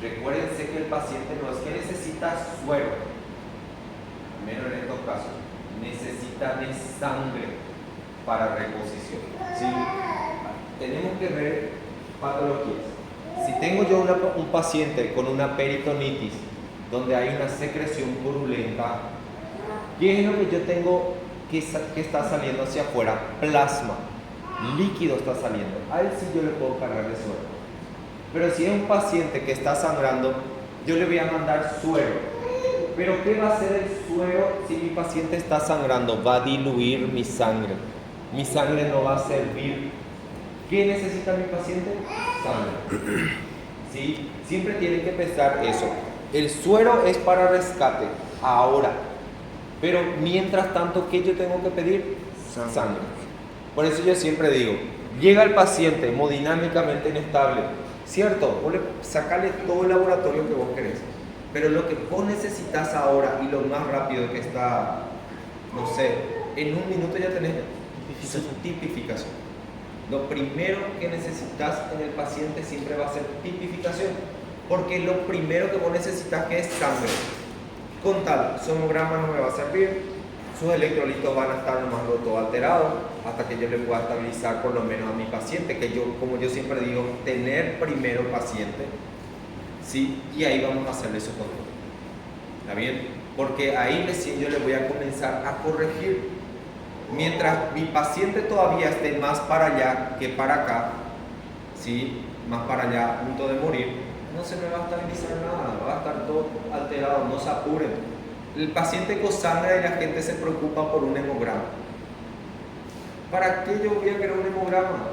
Recuérdense que el paciente no es que necesita suero, al menos en estos casos, necesita de sangre para reposición. ¿Sí? Tenemos que ver patologías. Si tengo yo un paciente con una peritonitis, donde hay una secreción purulenta, ¿qué es lo que yo tengo que está saliendo hacia afuera? Plasma, líquido está saliendo. A él sí yo le puedo cargar de suero. Pero si es un paciente que está sangrando, yo le voy a mandar suero. Pero ¿qué va a hacer el suero si mi paciente está sangrando? Va a diluir mi sangre. Mi sangre no va a servir. ¿Qué necesita mi paciente? Sangre. ¿Sí? Siempre tienen que pensar eso. El suero es para rescate, ahora. Pero mientras tanto, ¿qué yo tengo que pedir? Sangre. Por eso yo siempre digo, llega el paciente hemodinámicamente inestable, ¿cierto? Vos sacale todo el laboratorio que vos querés. Pero lo que vos necesitas ahora y lo más rápido que está, no sé, en un minuto ya tenés su tipificación. Lo primero que necesitas en el paciente siempre va a ser tipificación, porque lo primero que vos necesitas que es sangre. Con tal sonograma no me va a servir, sus electrolitos van a estar nomás todo alterados, hasta que yo le pueda estabilizar por lo menos a mi paciente, que yo, como yo siempre digo, tener primero paciente, ¿sí? Y ahí vamos a hacerle su control. ¿Está bien? Porque ahí recién yo le voy a comenzar a corregir. Mientras mi paciente todavía esté más para allá que para acá, ¿sí? Más para allá a punto de morir, no se me va a estabilizar nada, va a estar todo alterado, no se apuren. El paciente con sangre y la gente se preocupa por un hemograma. ¿Para qué yo voy a querer un hemograma?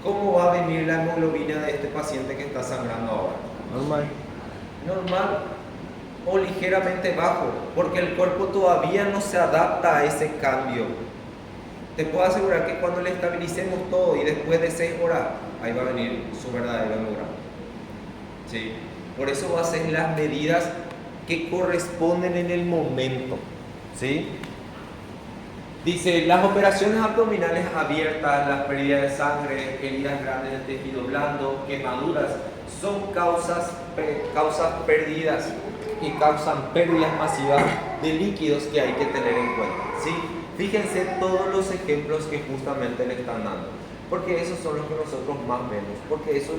¿Cómo va a venir la hemoglobina de este paciente que está sangrando ahora? Normal o ligeramente bajo, porque el cuerpo todavía no se adapta a ese cambio. Te puedo asegurar que cuando le estabilicemos todo y después de 6 horas, ahí va a venir su verdadero hemograma. ¿Sí? Por eso va a ser las medidas que corresponden en el momento. ¿Sí? Dice, las operaciones abdominales abiertas, las pérdidas de sangre, heridas grandes del tejido blando, quemaduras, son causas perdidas y causan pérdidas masivas de líquidos que hay que tener en cuenta. ¿Sí? Fíjense todos los ejemplos que justamente le están dando, porque esos son los que nosotros más vemos, porque esos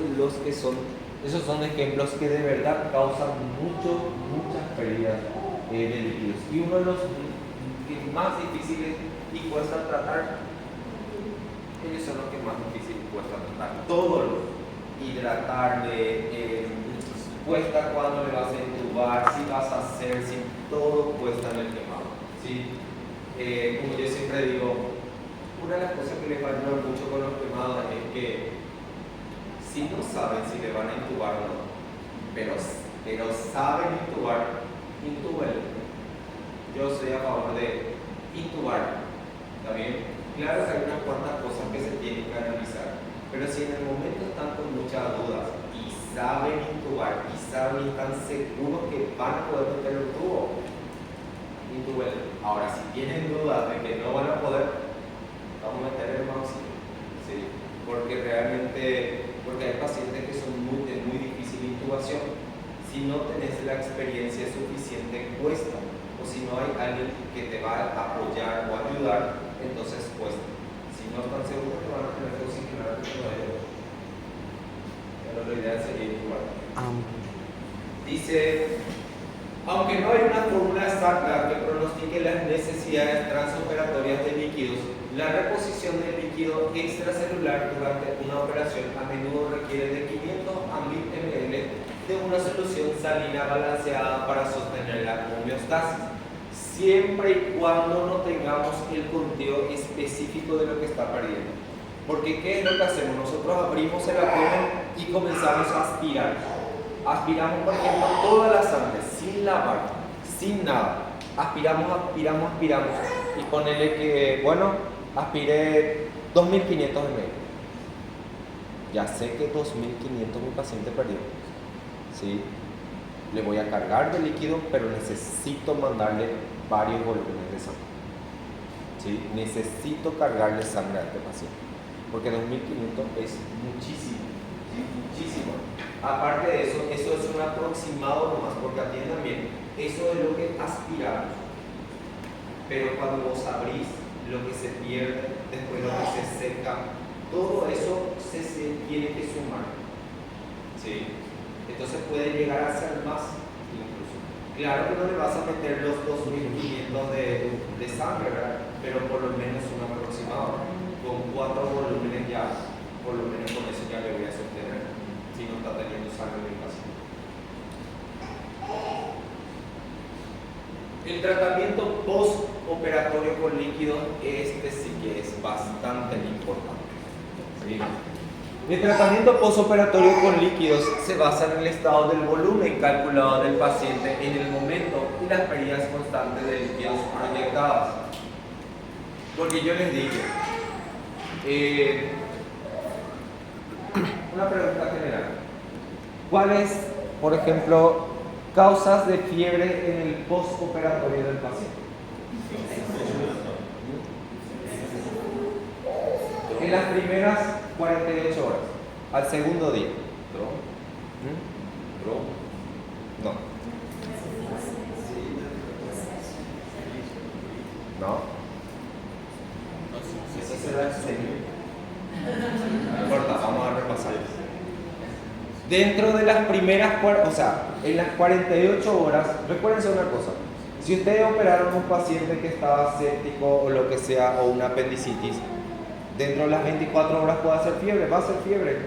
son ejemplos que de verdad causan muchas pérdidas de líquidos. Y uno de los más difíciles y cuesta tratar, ellos son los que más difíciles cuesta tratar. Todos, hidratarle, cuesta cuando le vas a intubar, si vas a hacer, si todo cuesta en el quemado. ¿Sí? Como yo siempre digo, una de las cosas que les va a ayudar mucho con los quemados es que si no saben si le van a intubar o no, pero saben intubar, intúbenlo. Yo soy a favor de intubar. ¿Está bien? Claro que hay unas cuantas cosas que se tienen que analizar, pero si en el momento están con muchas dudas y saben intubar y saben y están seguros que van a poder meter el tubo, intúbenlo. Ahora, si tienen dudas de que no van a poder, vamos a meter el máximo. ¿Sí? Porque hay pacientes que son de muy difícil intubación. Si no tenés la experiencia suficiente, cuesta. O si no hay alguien que te va a apoyar o ayudar, entonces cuesta. Si no están seguros que van a tener que oxigenar, pero la idea sería intubar. Dice, aunque no hay una fórmula exacta que pronostique las necesidades transoperatorias de líquidos, la reposición del líquido extracelular durante una operación a menudo requiere de 500 a 1000 ml de una solución salina balanceada para sostener la homeostasis, siempre y cuando no tengamos el conteo específico de lo que está perdiendo. Porque ¿qué es lo que hacemos? Nosotros abrimos el abdomen y comenzamos a aspirar. Aspiramos, por ejemplo, toda la sangre, sin lavar, sin nada. Aspiramos. Y ponele que, bueno, aspiré 2500 ml. Ya sé que 2500 mi paciente perdió. ¿Sí? Le voy a cargar de líquido, pero necesito mandarle varios volúmenes de sangre. ¿Sí? Necesito cargarle sangre a este paciente, porque 2500 es muchísimo. ¿Sí? ¿sí? Muchísimo. Aparte de eso, eso es un aproximado nomás, porque atiendan bien, eso es lo que aspiramos. Pero cuando vos abrís, lo que se pierde, después lo que se seca, todo eso se tiene que sumar. ¿Sí? Entonces puede llegar a ser más incluso. Claro que no le vas a meter los 2.500 de sangre, ¿verdad? Pero por lo menos un aproximado. Con 4 volúmenes ya, por lo menos con eso ya le voy a sostener, si no está teniendo sangre en el paciente. El tratamiento postoperatorio con líquidos, este sí que es bastante importante. ¿Sí? El tratamiento postoperatorio con líquidos se basa en el estado del volumen calculado del paciente en el momento y las pérdidas constantes de líquidos proyectadas. Porque yo les dije, una pregunta general. ¿Cuáles, por ejemplo, causas de fiebre en el postoperatorio del paciente? En las primeras 48 horas, al segundo día. No. No. Eso será serio. No importa, vamos a repasar. Dentro de las primeras, o sea, en las 48 horas, recuérdense una cosa. Si ustedes operaron a un paciente que estaba séptico o lo que sea, o una apendicitis, dentro de las 24 horas puede hacer fiebre, va a hacer fiebre.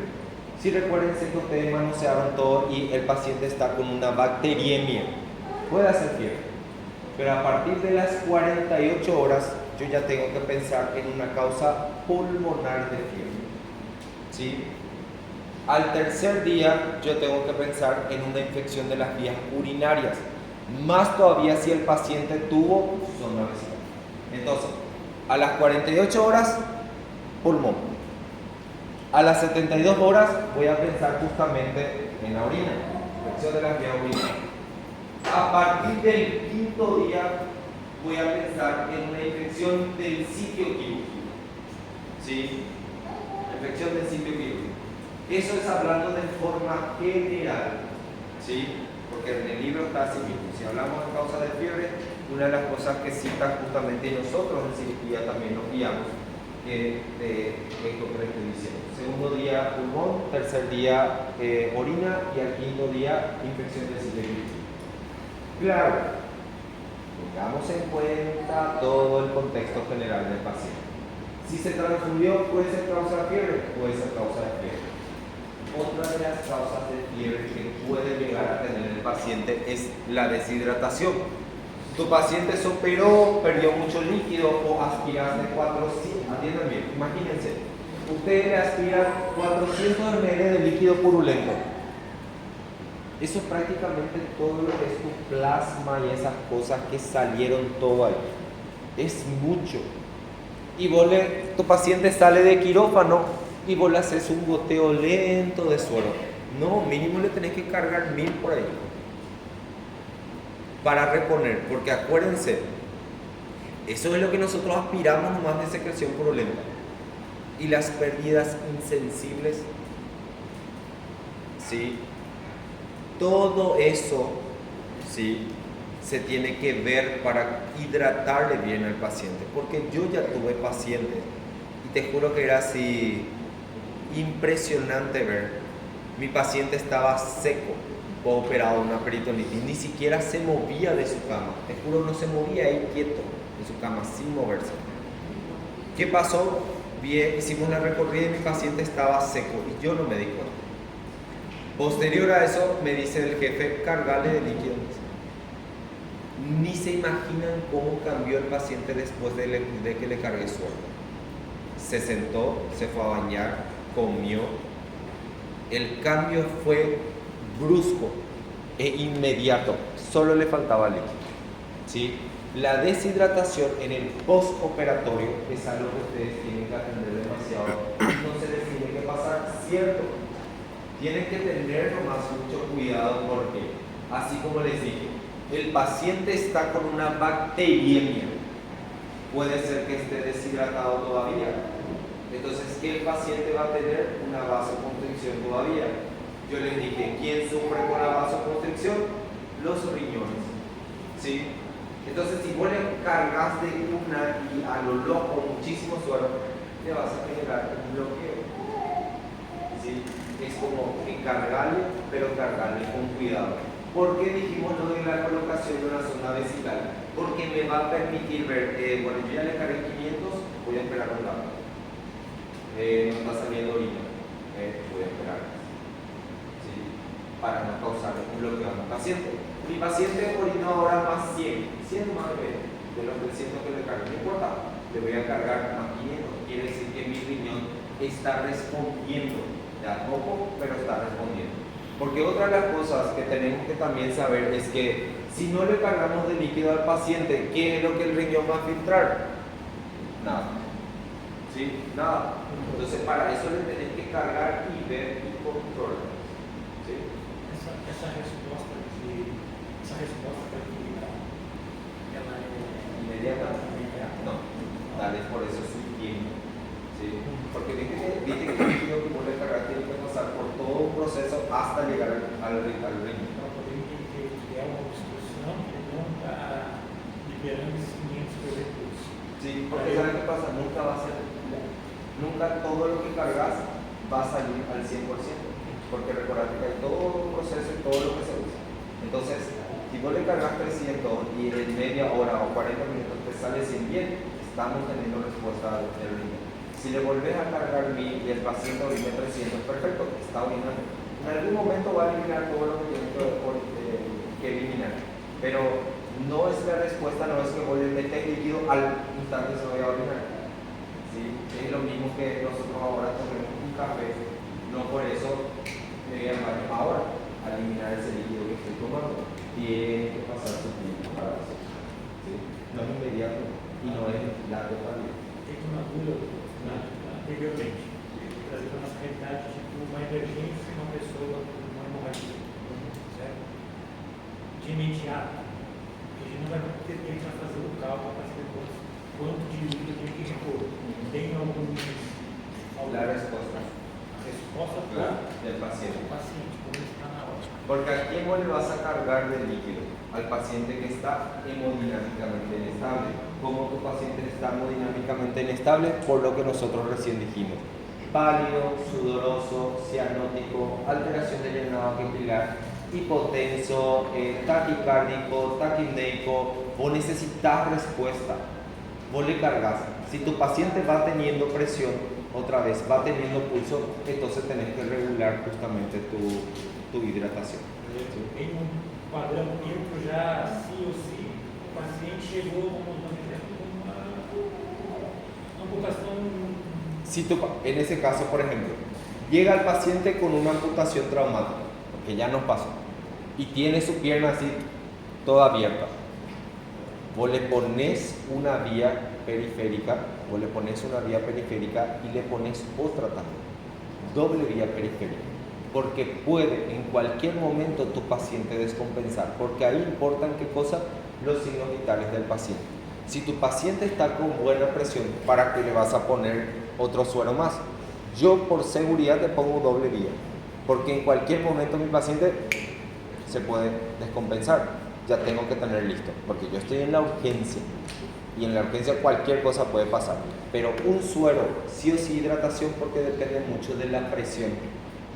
Si recuérdense que ustedes manosearon todo y el paciente está con una bacteriemia, puede hacer fiebre. Pero a partir de las 48 horas, yo ya tengo que pensar en una causa pulmonar de fiebre. ¿Sí? Al tercer día, yo tengo que pensar en una infección de las vías urinarias. Más todavía si el paciente tuvo zona vesical. Entonces, a las 48 horas, pulmón. A las 72 horas voy a pensar justamente en la orina, infección de las vías urinarias. A partir del quinto día voy a pensar en una infección del sitio quirúrgico. ¿Sí? Infección del sitio quirúrgico. Eso es hablando de forma general. ¿Sí? Porque en el libro está así mismo. Si hablamos de causa de fiebre, una de las cosas que cita justamente nosotros en cirugía también nos guiamos de esto que les estoy diciendo. Segundo día pulmón, tercer día orina y al quinto día infección del sitio quirúrgico. Claro, tengamos en cuenta todo el contexto general del paciente. Si se transfundió, puede ser causa de fiebre, puede ser causa de fiebre. Otra de las causas de fiebre que puede llegar a tener el paciente es la deshidratación. Tu paciente se operó, perdió mucho líquido o aspiraste 400, atiendan bien, imagínense, ustedes le aspiran 400 ml de líquido purulento. Eso es prácticamente todo lo que es tu plasma y esas cosas que salieron todo ahí. Es mucho. Y tu paciente sale de quirófano y vos le haces un goteo lento de suero. No, mínimo le tenés que cargar 1000 por ahí. Para reponer, porque acuérdense, eso es lo que nosotros aspiramos nomás de secreción purulenta. Y las pérdidas insensibles, ¿sí? Todo eso, ¿sí?, se tiene que ver para hidratarle bien al paciente. Porque yo ya tuve pacientes y te juro que era así impresionante ver. Mi paciente estaba seco, operado de una peritonitis, ni siquiera se movía de su cama. Te juro, no se movía ahí quieto de su cama, sin moverse. ¿Qué pasó? Bien, hicimos la recorrida y mi paciente estaba seco y yo no me di cuenta. Posterior a eso me dice el jefe, cargale de líquido. Ni se imaginan cómo cambió el paciente después de que le cargué suero. Se sentó, se fue a bañar, comió. El cambio fue brusco e inmediato. Solo le faltaba líquido. ¿Sí? La deshidratación en el postoperatorio es algo que ustedes tienen que atender demasiado. No se les tiene que pasar, cierto. Tienen que tener nomás mucho cuidado porque, así como les dije, el paciente está con una bacteriemia. Puede ser que esté deshidratado todavía. Entonces, ¿qué el paciente va a tener? Una vasoconstricción vasoconstricción todavía. Yo les dije, ¿quién sufre con la vasoconstricción? Los riñones. ¿Sí? Entonces, si vos le cargas de una y a lo loco muchísimo suero, le vas a generar un bloqueo. ¿Sí? Es como que cargarle, pero cargarle con cuidado. ¿Por qué dijimos lo de la colocación de una sonda vesical? Porque me va a permitir ver, bueno, yo ya le cargué 500, voy a esperar un rato. No está saliendo orina, voy a esperar. ¿Sí? Para no causar un bloqueo a mi paciente. Mi paciente orinó ahora más 100 más de los 300 que le cargué, no importa, le voy a cargar más 500. Quiere decir que mi riñón está respondiendo, ya poco, pero está respondiendo. Porque otra de las cosas que tenemos que también saber es que si no le cargamos de líquido al paciente, ¿qué es lo que el riñón va a filtrar? Nada. ¿Sí? Nada. Entonces para eso le tenés que cargar y ver y controlar. ¿Sí? Essa resposta para ela é inmediata. No, tal vez por eso es su tiempo. ¿Sí? Porque viste que el líquido que vos le cargas tiene que pasar por todo un proceso hasta llegar al riñón. para poder entender que é uma obstrução, ele não está liberando esses 500 por recurso. Sí, porque ¿sabes qué pasa? Nunca todo lo que cargas va a salir al 100%, porque recordad que hay todo un proceso y todo lo que se usa. Entonces, si vos le cargas 300 y en media hora o 40 minutos te sale 100 bien, estamos teniendo respuesta del riñón. Si le volvés a cargar 1000 y el paciente orina 300, perfecto, está orinando. En algún momento va a eliminar todo lo que tiene que eliminar, pero no es la respuesta, no es que vos le metes líquido al instante se vaya a orinar. ¿Sí? Es lo mismo que nosotros ahora tomemos un café, no por eso me voy al baño ahora a eliminar ese líquido que estoy tomando. Tiene que pasar su tiempo para eso. ¿Sí? No es inmediato y no es la totalidad. Tem uma dúvida anteriormente, trazendo a nossa realidade de uma emergência de uma pessoa com uma hemorragia, certo? De imediato, a gente não vai ter tempo para fazer o cálculo para saber quanto de líquido tem que repor. Tem algum La respuesta a resposta del paciente. do paciente, como está na hora. Porque ¿a quién vos le vas a cargar de líquido? Al paciente que está hemodinámicamente inestable. ¿Cómo tu paciente está hemodinámicamente inestable? Por lo que nosotros recién dijimos. Pálido, sudoroso, cianótico, alteración del llenado capilar, hipotenso, taquicárdico, taquimneico. Vos necesitas respuesta. Vos le cargas. Si tu paciente va teniendo presión, otra vez va teniendo pulso, entonces tenés que regular justamente tu hidratación. Tem padrão neutro já, sim ou sim, o paciente chegou com uma amputação. En ese caso, por ejemplo, llega el paciente con una amputación traumática, porque ya nos pasó, y tiene su pierna así, toda abierta. Vos le pones una vía periférica, y le pones otra también, doble vía periférica. Porque puede en cualquier momento tu paciente descompensar, porque ahí importan qué cosa, los signos vitales del paciente. Si tu paciente está con buena presión, ¿para qué le vas a poner otro suero más? Yo por seguridad le pongo doble vía, porque en cualquier momento mi paciente se puede descompensar, ya tengo que tener listo, porque yo estoy en la urgencia, y en la urgencia cualquier cosa puede pasar, pero un suero, sí o sí hidratación, porque depende mucho de la presión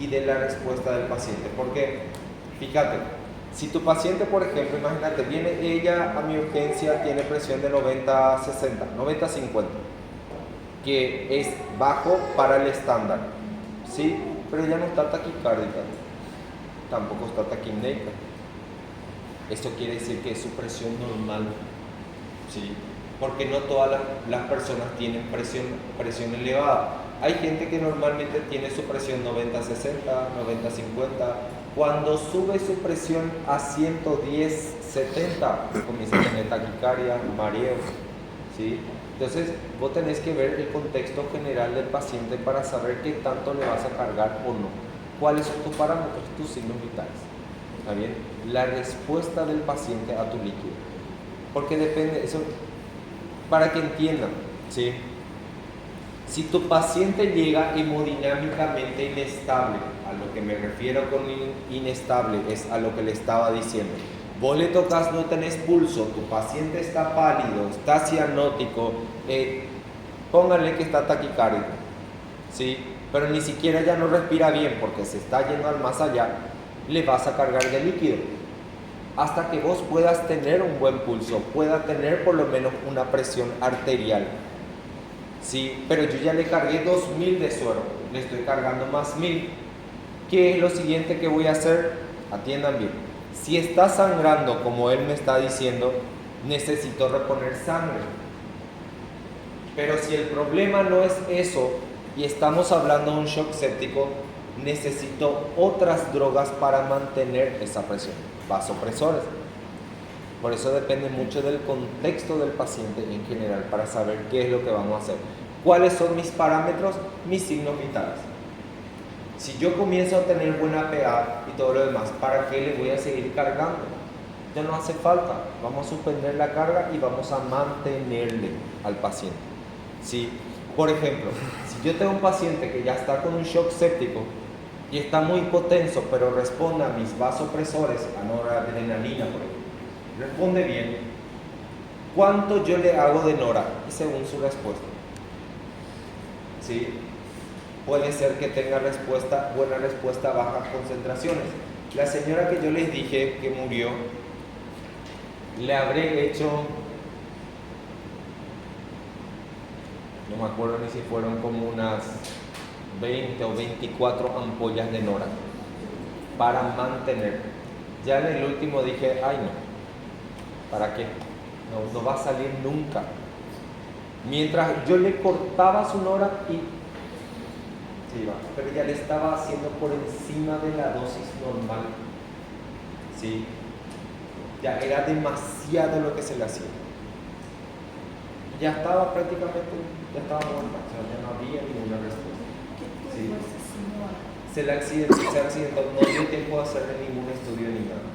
y de la respuesta del paciente. Porque, fíjate, si tu paciente, por ejemplo, imagínate, viene ella a mi urgencia, tiene presión de 90-60, 90-50, que es bajo para el estándar, ¿sí? Pero ya no está taquicárdica, tampoco está taquimneica. Esto quiere decir que es su presión normal, ¿sí? Porque no todas las personas tienen presión elevada. Hay gente que normalmente tiene su presión 90-60, 90-50. Cuando sube su presión a 110-70, comienza a tener taquicardia, mareo, ¿sí? Entonces, vos tenés que ver el contexto general del paciente para saber qué tanto le vas a cargar o no. ¿Cuáles son tus parámetros, tus signos vitales? ¿Está bien? La respuesta del paciente a tu líquido. Porque depende, eso, para que entiendan, ¿sí? Si tu paciente llega hemodinámicamente inestable, a lo que me refiero con inestable es a lo que le estaba diciendo. Vos le tocas, no tenés pulso, tu paciente está pálido, está cianótico, pónganle que está taquicárdico, ¿sí? Pero ni siquiera ya no respira bien porque se está yendo al más allá, le vas a cargar de líquido. Hasta que vos puedas tener un buen pulso, pueda tener por lo menos una presión arterial. Sí, pero yo ya le cargué 2000 de suero, le estoy cargando más 1000. ¿Qué es lo siguiente que voy a hacer? Atiendan bien. Si está sangrando, como él me está diciendo, necesito reponer sangre. Pero si el problema no es eso y estamos hablando de un shock séptico, necesito otras drogas para mantener esa presión, vasopresores. Por eso depende mucho del contexto del paciente en general para saber qué es lo que vamos a hacer. ¿Cuáles son mis parámetros? Mis signos vitales. Si yo comienzo a tener buena PA y todo lo demás, ¿para qué le voy a seguir cargando? Ya no hace falta. Vamos a suspender la carga y vamos a mantenerle al paciente. ¿Sí? Por ejemplo, si yo tengo un paciente que ya está con un shock séptico y está muy hipotenso, pero responde a mis vasopresores, a noradrenalina, por ejemplo, responde bien, ¿cuánto yo le hago de nora? Y según su respuesta. ¿Sí? Puede ser que tenga buena respuesta a bajas concentraciones. La señora que yo les dije que murió, le habré hecho, no me acuerdo ni si fueron como unas 20 o 24 ampollas de nora para mantener. Ya en el último dije, ay no, ¿para qué? No va a salir nunca. Mientras yo le cortaba su nora y se iba, pero ya le estaba haciendo por encima de la dosis normal. ¿Sí? Ya era demasiado lo que se le hacía. Ya estaba prácticamente, ya estaba muerta, o sea, ya no había ninguna respuesta. ¿Sí? Se accidentó, no dio tiempo de hacerle ningún estudio ni nada.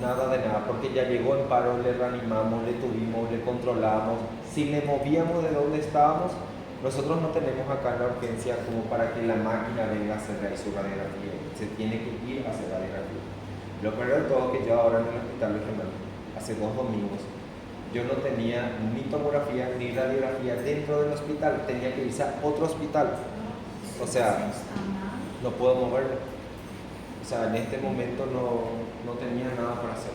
Nada de nada, porque ya llegó en paro, le reanimamos, le tuvimos, le controlamos. Si le movíamos de donde estábamos, nosotros no tenemos acá la urgencia como para que la máquina venga a hacer ahí su radiografía. Se tiene que ir a hacer radiografía. Lo peor de todo es que yo ahora en el hospital regional, hace 2 domingos, yo no tenía ni tomografía ni radiografía dentro del hospital, tenía que irse a otro hospital. O sea, no puedo moverlo. O sea, en este momento no tenía nada para hacer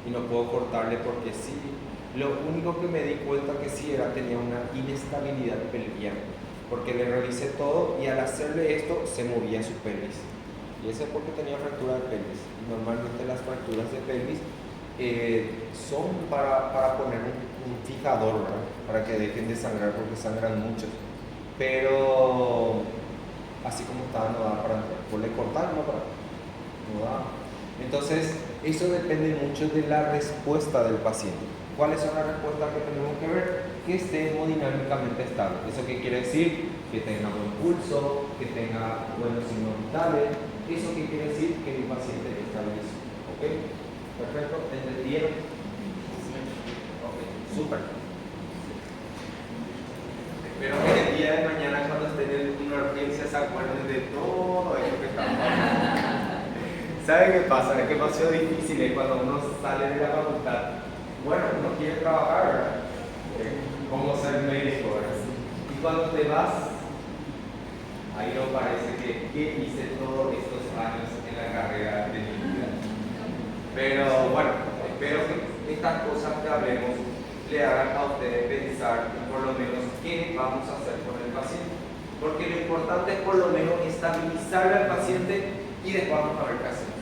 y no puedo cortarle porque sí, lo único que me di cuenta que sí tenía una inestabilidad pelviana, porque le revisé todo y al hacerle esto se movía su pelvis. Y eso es porque tenía fractura de pelvis. Normalmente las fracturas de pelvis son para poner un fijador, ¿verdad? Para que dejen de sangrar porque sangran mucho. Pero así como estaba no daba para entrar. Por le cortar no para. No da. Entonces, eso depende mucho de la respuesta del paciente. ¿Cuáles son las respuestas que tenemos que ver? Que esté hemodinámicamente estable. ¿Eso qué quiere decir? Que tenga buen pulso, que tenga buenos signos vitales. ¿Eso qué quiere decir? Que el paciente está listo. ¿Ok? Perfecto. ¿Entendieron? Ok, súper. Espero que el día de mañana, cuando estén en una urgencia, se acuerden de todo eso que estamos hablando. ¿Saben qué pasa? Es que es demasiado difícil cuando uno sale de la facultad. Bueno, uno quiere trabajar, ¿verdad? Como ser médico, ¿verdad? Y cuando te vas, ahí no parece que hice todos estos años en la carrera de mi vida. Pero bueno, espero que estas cosas que hablemos le hagan a ustedes pensar por lo menos qué vamos a hacer con el paciente. Porque lo importante es por lo menos estabilizar al paciente y después vamos a ver qué hacemos.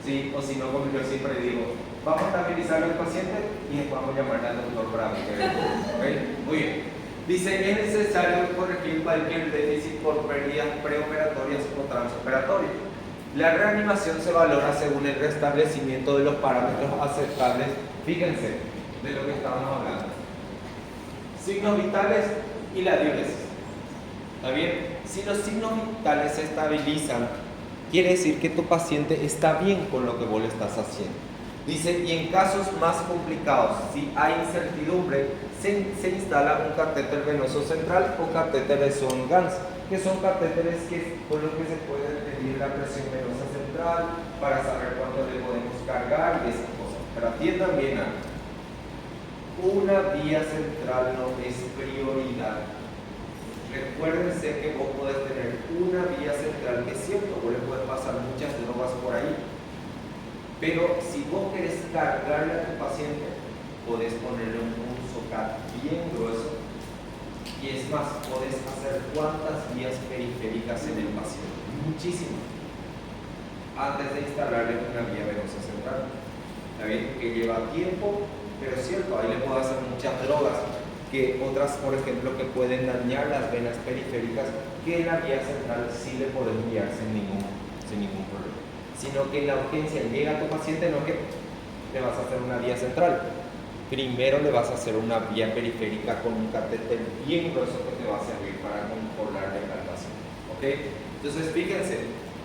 ¿Sí? O si no, como yo siempre digo, vamos a estabilizar al paciente y después vamos a llamarle al doctor para ver. ¿Okay? Muy bien. Dice, es necesario corregir cualquier déficit por pérdidas preoperatorias o transoperatorias. La reanimación se valora según el restablecimiento de los parámetros aceptables. Fíjense de lo que estábamos hablando. Signos vitales y la diuresis. ¿Está bien? Si los signos vitales se estabilizan, quiere decir que tu paciente está bien con lo que vos le estás haciendo. Dice, y en casos más complicados, si hay incertidumbre, se instala un catéter venoso central o catéter de Swan-Ganz. que son catéteres con los que se puede medir la presión venosa central para saber cuánto le podemos cargar y esas cosas. Pero atiendan bien algo. Una vía central no es prioridad. Recuérdense que vos podés tener una vía central, que es cierto, vos le puedes pasar muchas drogas por ahí. Pero si vos querés cargarle a tu paciente, podés ponerle un pulsocat bien grueso. Y es más, podés hacer cuántas vías periféricas en el paciente. Muchísimas. Antes de instalarle una vía venosa central. ¿Está bien? Que lleva tiempo, pero es cierto, ahí le puedo hacer muchas drogas. Que otras, por ejemplo, que pueden dañar las venas periféricas, que en la vía central sí le podemos guiar sin ningún problema. Sino que en la urgencia llega a tu paciente, no que le vas a hacer una vía central. Primero le vas a hacer una vía periférica con un catéter bien grueso que te va a servir para controlar la hidratación. ¿Ok? Entonces, fíjense,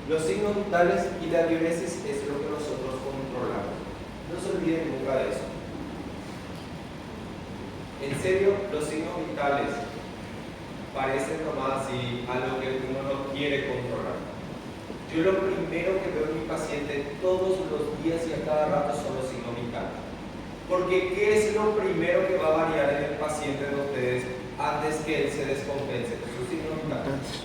los signos vitales y la diuresis es lo que nosotros controlamos. No se olviden nunca de eso. En serio, los signos vitales parecen nomás así algo que uno no quiere controlar. Yo lo primero que veo en mi paciente todos los días y a cada rato son los signos vitales. Porque ¿qué es lo primero que va a variar en el paciente de ustedes antes que él se descompense? Sus signos vitales.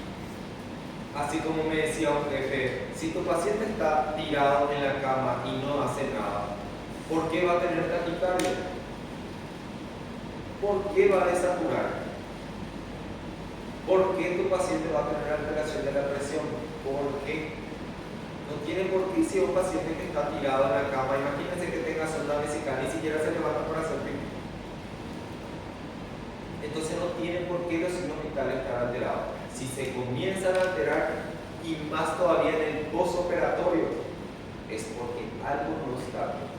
Así como me decía un jefe, si tu paciente está tirado en la cama y no hace nada, ¿por qué va a tener taquicardia? ¿Por qué va a desaturar? ¿Por qué tu paciente va a tener alteración de la presión? ¿Por qué? No tiene por qué si un paciente que está tirado en la cama, imagínense que tenga sonda vesical, ni siquiera se levanta para hacer pipí. Entonces no tiene por qué los signos vitales estar alterados. Si se comienzan a alterar, y más todavía en el postoperatorio, es porque algo no está bien.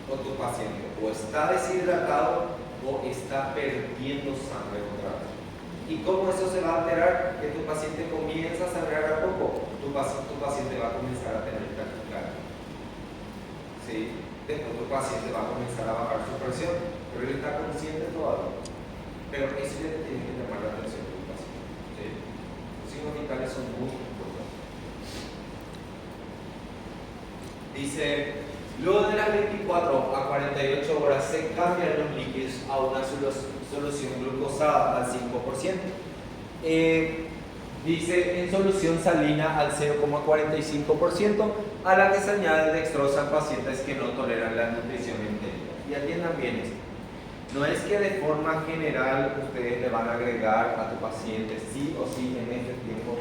O tu paciente o está deshidratado o está perdiendo sangre otra vez. ¿Y cómo eso se va a alterar? Que tu paciente comienza a sangrar a poco, tu paciente va a comenzar a tener taquicardia. ¿Sí? Después tu paciente va a comenzar a bajar su presión, pero él está consciente todavía. Pero eso ya te tiene que llamar la atención de tu paciente. ¿Sí? Los signos vitales son muy importantes. Dice, luego de las 24 a 48 horas se cambian los líquidos a una solución glucosada al 5%. Dice en solución salina al 0,45%, a la que se añade dextrosa en pacientes que no toleran la nutrición entérica. Y atiendan bien esto. No es que de forma general ustedes le van a agregar a tu paciente sí o sí en este tiempo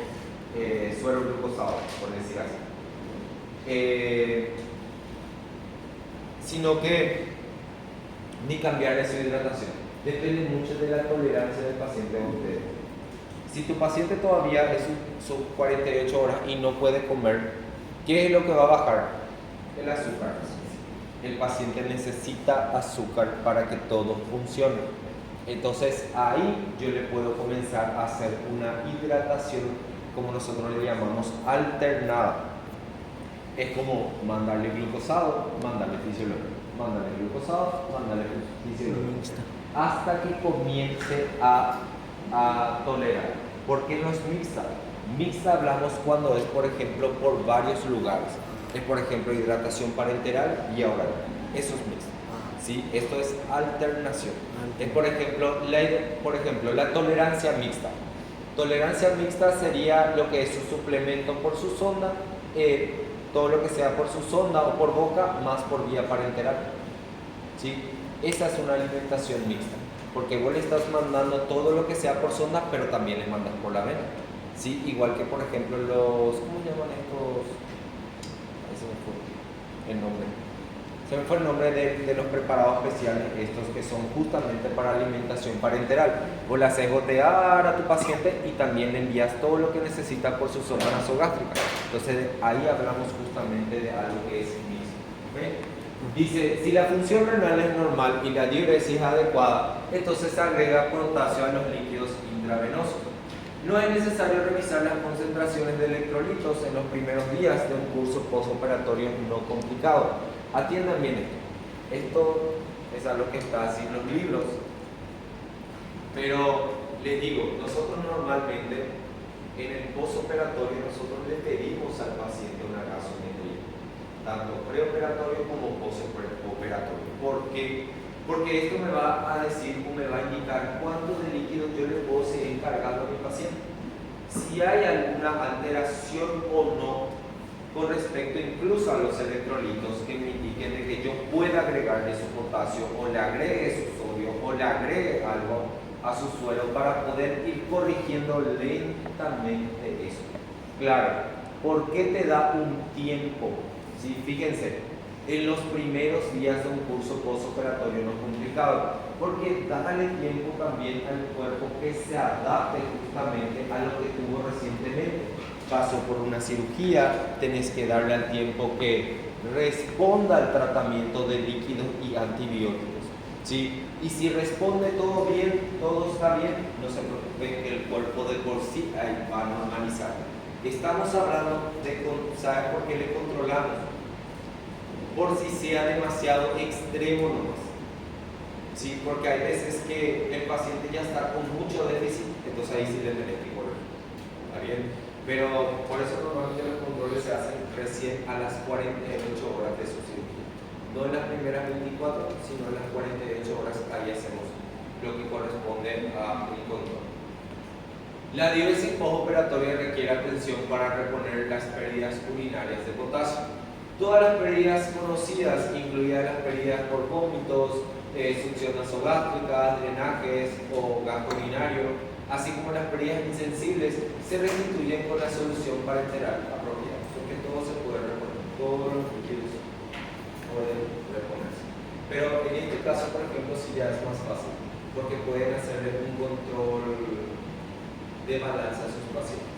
suero glucosado, por decir así. Sino que ni cambiarle su hidratación. Depende mucho de la tolerancia del paciente de ustedes. Si tu paciente todavía es sus 48 horas y no puede comer, ¿qué es lo que va a bajar? El azúcar. El paciente necesita azúcar para que todo funcione. Entonces ahí yo le puedo comenzar a hacer una hidratación, como nosotros le llamamos, alternada. Es como mandarle glucosado, mandarle fisiológico, mandarle glucosado, mandarle fisiológico, hasta que comience a tolerar. ¿Por qué no es mixta? Mixta hablamos cuando es, por ejemplo, por varios lugares. Es, por ejemplo, hidratación parenteral y oral. Eso es mixta. ¿Sí? Esto es alternación. Es, por ejemplo, la tolerancia mixta. Tolerancia mixta sería lo que es su suplemento por su sonda, todo lo que sea por su sonda o por boca, más por vía parenteral. ¿Sí? Esa es una alimentación mixta, porque vos le estás mandando todo lo que sea por sonda, pero también le mandas por la vena. ¿Sí? Igual que, por ejemplo, ¿cómo llaman estos? Ahí se me fue el nombre. Se me fue el nombre de los preparados especiales, estos que son justamente para alimentación parenteral. Vos le haces gotear a tu paciente y también le envías todo lo que necesita por su sonda nasogástrica. Entonces ahí hablamos justamente de algo que es mixto. ¿Okay? Dice, si la función renal es normal y la diuresis es adecuada, entonces se agrega potasio a los líquidos intravenosos. No es necesario revisar las concentraciones de electrolitos en los primeros días de un curso postoperatorio no complicado. Atiendan bien esto. Esto es algo que está así en los libros. Pero les digo, nosotros normalmente en el postoperatorio nosotros le pedimos al paciente una gasometría, tanto preoperatorio como postoperatorio. ¿Por qué? Porque esto me va a decir o me va a indicar cuánto de líquido yo le puedo seguir cargando a mi paciente. Si hay alguna alteración o no con respecto incluso a los electrolitos que me indiquen de que yo pueda agregarle su potasio o le agregue su sodio o le agregue algo a su suelo para poder ir corrigiendo lentamente eso. Claro, ¿por qué te da un tiempo? ¿Sí? Fíjense, en los primeros días de un curso postoperatorio no es complicado, porque dale tiempo también al cuerpo que se adapte justamente a lo que tuvo recientemente. Pasó por una cirugía, tenés que darle al tiempo que responda al tratamiento de líquidos y antibióticos, ¿sí? Y si responde todo bien, todo está bien, no se preocupe, que el cuerpo de por sí va a normalizar. Estamos hablando de, ¿sabe por qué le controlamos? Por si sea demasiado extremo nomás, ¿sí? Porque hay veces que el paciente ya está con mucho déficit, entonces ahí sí le tenés que correr, ¿está bien? Pero por eso normalmente los controles se hacen recién a las 48 horas de su cirugía. No en las primeras 24, sino en las 48 horas, ahí hacemos lo que corresponde a un control. La diuresis postoperatoria requiere atención para reponer las pérdidas urinarias de potasio. Todas las pérdidas conocidas, incluidas las pérdidas por vómitos, succión nasogástrica, drenajes o gasto urinario, así como las pérdidas insensibles, se restituyen con la solución parenteral apropiada, porque todo se puede reponer, todos los líquidos pueden reponerse. Pero en este caso, por ejemplo, sí ya es más fácil, porque pueden hacerle un control de balanza a sus pacientes.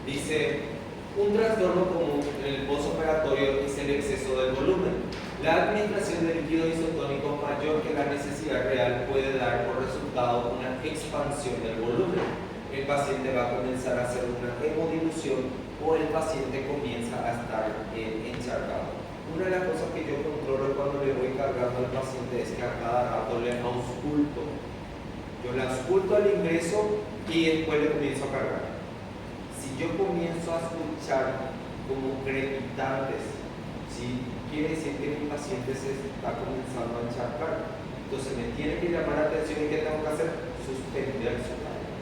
Dice, un trastorno común en el postoperatorio es el exceso del volumen. La administración de líquidos isotónicos mayor que la necesidad real puede dar por resultado una expansión del volumen. El paciente va a comenzar a hacer una hemodilución o el paciente comienza a estar encharcado. Una de las cosas que yo controlo cuando le voy cargando al paciente es que a cada rato le ausculto. Yo le ausculto al ingreso y después le comienzo a cargar. Si yo comienzo a escuchar como crepitantes, ¿sí? Quiere decir que mi paciente se está comenzando a encharcar. Entonces me tiene que llamar la atención y ¿qué tengo que hacer? Suspender su carga.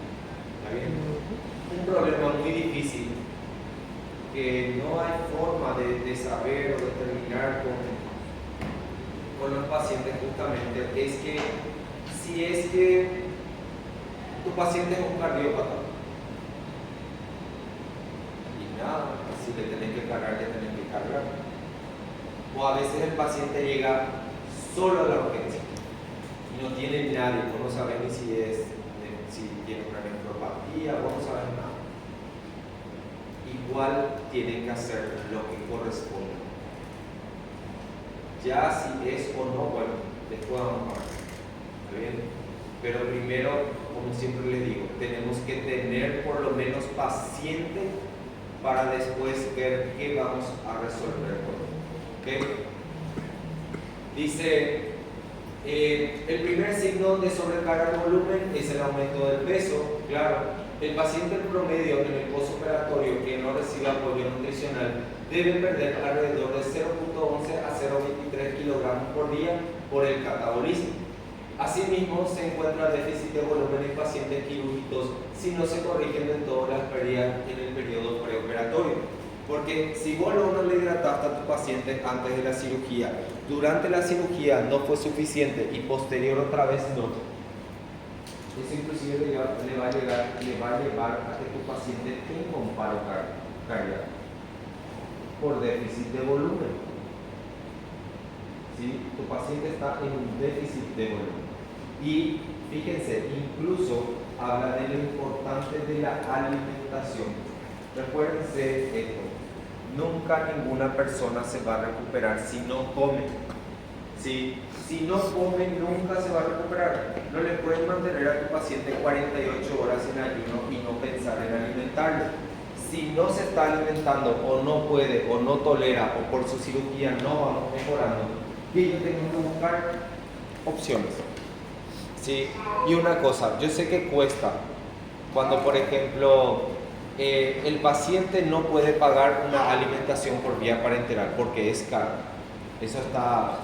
¿Está bien? Un problema muy difícil que no hay forma de saber o de terminar con los pacientes justamente es que si es que tu paciente es un cardiópata y nada, si le tenés que cargar, le tenés que cargar. O a veces el paciente llega solo a la urgencia y no tiene nadie, vos no sabes ni si tiene una nefropatía, vos no sabes nada. Igual tienen que hacer lo que corresponde. Ya si es o no, bueno, después vamos a ver. ¿Está bien? Pero primero, como siempre les digo, tenemos que tener por lo menos paciente para después ver qué vamos a resolver con él. ¿Okay? Dice, el primer signo de sobrecarga de volumen es el aumento del peso. Claro, el paciente promedio en el postoperatorio que no recibe apoyo nutricional debe perder alrededor de 0.11 a 0.23 kilogramos por día por el catabolismo. Asimismo, se encuentra déficit de volumen en pacientes quirúrgicos si no se corrigen de todas las pérdidas en el periodo preoperatorio. Porque si vos no le hidrataste a tu paciente antes de la cirugía, durante la cirugía no fue suficiente y posterior otra vez no, eso inclusive le va a llevar a que tu paciente tenga un paro cardíaco por déficit de volumen. ¿Sí? Tu paciente está en un déficit de volumen. Y fíjense, incluso habla de lo importante de la alimentación. Recuérdense esto, nunca ninguna persona se va a recuperar si no come. ¿Sí? Si no come, nunca se va a recuperar. No le puedes mantener a tu paciente 48 horas en ayuno y no pensar en alimentarlo. Si no se está alimentando o no puede o no tolera o por su cirugía no vamos mejorando, y yo tengo que buscar opciones. Sí, y una cosa, yo sé que cuesta cuando, por ejemplo, el paciente no puede pagar una alimentación por vía parenteral porque es caro. Eso está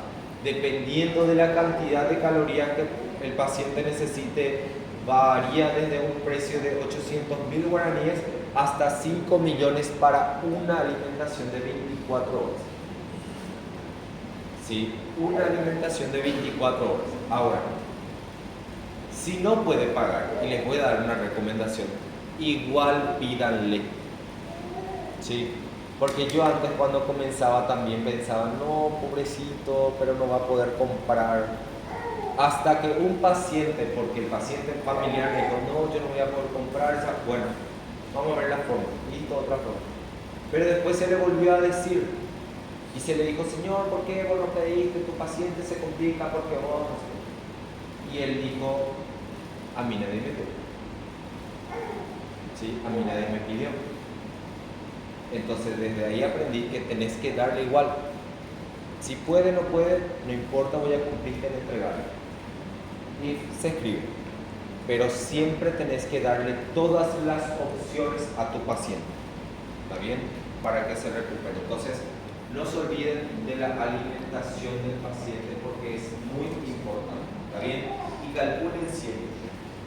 dependiendo de la cantidad de calorías que el paciente necesite, varía desde un precio de 800.000 guaraníes hasta 5 millones para una alimentación de 24 horas. ¿Sí? Una alimentación de 24 horas. Ahora, si no puede pagar, y les voy a dar una recomendación, igual pídanle. ¿Sí? Porque yo antes cuando comenzaba también pensaba, no, pobrecito, pero no va a poder comprar. Hasta que un paciente, porque el paciente familiar dijo, no, yo no voy a poder comprar esa, bueno, vamos a ver la forma, listo, otra forma. Pero después se le volvió a decir, y se le dijo, Señor, ¿por qué vos no pediste? Tu paciente se complica porque vos no sé. Y él dijo, a mí nadie me pidió. ¿Sí? A mí nadie me pidió. Entonces desde ahí aprendí que tenés que darle igual. Si puede, no puede, no importa, voy a cumplir en entregarle. Y se escribe. Pero siempre tenés que darle todas las opciones a tu paciente. ¿Está bien? Para que se recupere. Entonces, no se olviden de la alimentación del paciente porque es muy importante. ¿Está bien? Y calculen siempre.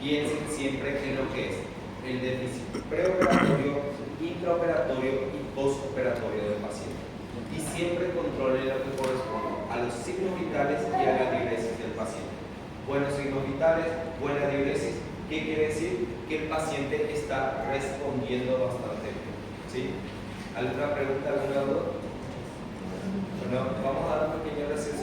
Piensen siempre en lo que es el déficit preoperatorio, intraoperatorio y postoperatorio del paciente. Y siempre controlen lo que corresponde a los signos vitales y a la diuresis del paciente. Buenos signos vitales, buena diuresis. ¿Qué quiere decir? Que el paciente está respondiendo bastante bien. ¿Sí? ¿Alguna pregunta, alguna duda? Bueno, vamos a dar un pequeño receso.